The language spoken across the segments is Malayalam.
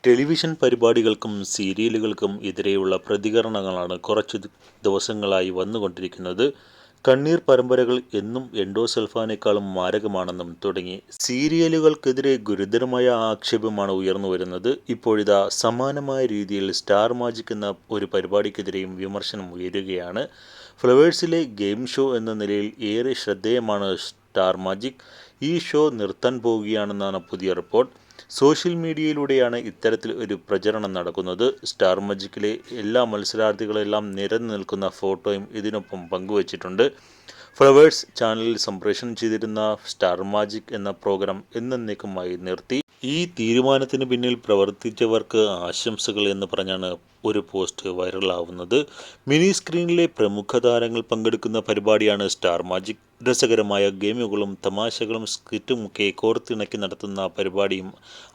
ടെലിവിഷൻ പരിപാടികൾക്കും സീരിയലുകൾക്കും എതിരെയുള്ള പ്രതികരണങ്ങളാണ് കുറച്ചു ദിവസങ്ങളായി വന്നുകൊണ്ടിരിക്കുന്നത്. കണ്ണീർ പരമ്പരകൾ എന്നും എൻഡോസൾഫാനേക്കാളും മാരകമാണെന്നും തുടങ്ങി സീരിയലുകൾക്കെതിരെ ഗുരുതരമായ ആക്ഷേപമാണ് ഉയർന്നുവരുന്നത്. ഇപ്പോഴിതാ സമാനമായ രീതിയിൽ സ്റ്റാർ മാജിക് എന്ന ഒരു പരിപാടിക്കെതിരെയും വിമർശനം ഉയരുകയാണ്. ഫ്ലവേഴ്സിലെ ഗെയിം ഷോ എന്ന നിലയിൽ ഏറെ ശ്രദ്ധേയമാണ് സ്റ്റാർ മാജിക്. ഈ ഷോ നിർത്താൻ പോവുകയാണെന്നാണ് പുതിയ റിപ്പോർട്ട്. സോഷ്യൽ മീഡിയയിലൂടെയാണ് ഇത്തരത്തിൽ ഒരു പ്രചരണം നടക്കുന്നത്. സ്റ്റാർ മാജിക്കിലെ എല്ലാ മത്സരാർത്ഥികളെല്ലാം നിരന്നു നിൽക്കുന്ന ഫോട്ടോയും ഇതിനൊപ്പം പങ്കുവച്ചിട്ടുണ്ട്. ഫ്ലവേഴ്സ് ചാനലിൽ സംപ്രേഷണം ചെയ്തിരുന്ന സ്റ്റാർ മാജിക് എന്ന പ്രോഗ്രാം എന്നേക്കുമായി നിർത്തി. ഈ തീരുമാനത്തിന് പിന്നിൽ പ്രവർത്തിച്ചവർക്ക് ആശംസകൾ എന്ന് പറഞ്ഞാണ് ഒരു പോസ്റ്റ് വൈറലാവുന്നത്. മിനി സ്ക്രീനിലെ പ്രമുഖ താരങ്ങൾ പങ്കെടുക്കുന്ന പരിപാടിയാണ് സ്റ്റാർ മാജിക്. രസകരമായ ഗെയിമുകളും തമാശകളും സ്കിറ്റുമൊക്കെ കോർത്തിണക്കി നടത്തുന്ന പരിപാടിയും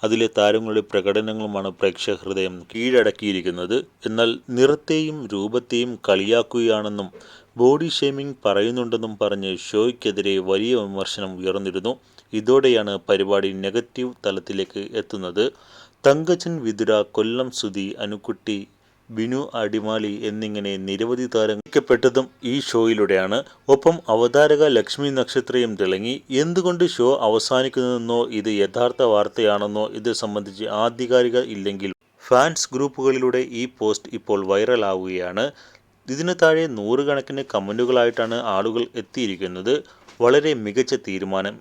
അതിലെ താരങ്ങളുടെ പ്രകടനങ്ങളുമാണ് പ്രേക്ഷക ഹൃദയം കീഴടക്കിയിരിക്കുന്നത്. എന്നാൽ നിറത്തെയും രൂപത്തെയും കളിയാക്കുകയാണെന്നും ബോഡി ഷേമിംഗ് പറയുന്നുണ്ടെന്നും പറഞ്ഞ് ഷോയ്ക്കെതിരെ വലിയ വിമർശനം ഉയർന്നിരുന്നു. ഇതോടെയാണ് പരിപാടി നെഗറ്റീവ് തലത്തിലേക്ക് എത്തുന്നത്. തങ്കച്ചൻ വിതുര, കൊല്ലം സുധി, അനുക്കുട്ടി, ബിനു അടിമാലി എന്നിങ്ങനെ നിരവധി താരങ്ങൾ ഈ ഷോയിലൂടെയാണ്. ഒപ്പം അവതാരക ലക്ഷ്മി നക്ഷത്രയും തിളങ്ങി. എന്തുകൊണ്ട് ഷോ അവസാനിക്കുന്നതെന്നോ ഇത് യഥാർത്ഥ വാർത്തയാണെന്നോ ഇത് സംബന്ധിച്ച് ആധികാരിക ഇല്ലെങ്കിൽ ഫാൻസ് ഗ്രൂപ്പുകളിലൂടെ ഈ പോസ്റ്റ് ഇപ്പോൾ വൈറലാവുകയാണ്. ഇതിന് താഴെ നൂറുകണക്കിന് കമൻറ്റുകളായിട്ടാണ് ആളുകൾ എത്തിയിരിക്കുന്നത്. വളരെ മികച്ച തീരുമാനം,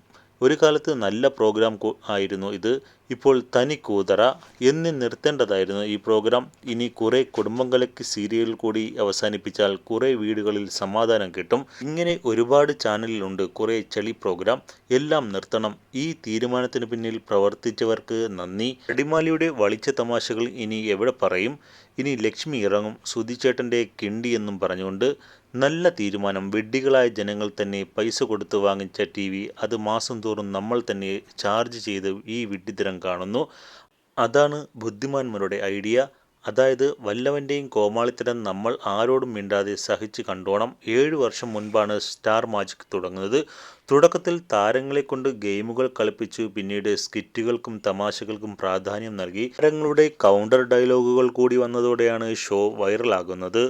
ഒരു കാലത്ത് നല്ല പ്രോഗ്രാം ആയിരുന്നു ഇത്, ഇപ്പോൾ തനി കൂതറ എന്ന് നിർത്തേണ്ടതായിരുന്നു ഈ പ്രോഗ്രാം. ഇനി കുറെ കുടുംബം കലക്കി സീരിയൽ കൂടി അവസാനിപ്പിച്ചാൽ കുറെ വീടുകളിൽ സമാധാനം കിട്ടും. ഇങ്ങനെ ഒരുപാട് ചാനലിലുണ്ട് കുറെ ചെളി പ്രോഗ്രാം, എല്ലാം നിർത്തണം. ഈ തീരുമാനത്തിന് പിന്നിൽ പ്രവർത്തിച്ചവർക്ക് നന്ദി. അടിമാലിയുടെ വളിച്ച തമാശകൾ ഇനി എവിടെ പറയും? ഇനി ലക്ഷ്മി ഇറങ്ങും സുധിച്ചേട്ടൻ്റെ കിണ്ടി എന്നും പറഞ്ഞുകൊണ്ട്. നല്ല തീരുമാനം. വിഡ്ഢികളായ ജനങ്ങൾ തന്നെ പൈസ കൊടുത്ത് വാങ്ങിച്ച TV അത് മാസം തോറും നമ്മൾ തന്നെ ചാർജ് ചെയ്ത് ഈ വിഡ്ഢിത്തരം കാണുന്നു. അതാണ് ബുദ്ധിമാന്മാരുടെ ഐഡിയ. അതായത് വല്ലവൻ്റെയും കോമാളിത്തരം നമ്മൾ ആരോടും മിണ്ടാതെ സഹിച്ച് കണ്ടോണം. 7 വർഷം മുൻപാണ് സ്റ്റാർ മാജിക് തുടങ്ങുന്നത്. തുടക്കത്തിൽ താരങ്ങളെ കൊണ്ട് ഗെയിമുകൾ കളിപ്പിച്ചു. പിന്നീട് സ്കിറ്റുകൾക്കും തമാശകൾക്കും പ്രാധാന്യം നൽകി. താരങ്ങളുടെ കൗണ്ടർ ഡയലോഗുകൾ കൂടി വന്നതോടെയാണ് ഷോ വൈറലാകുന്നത്.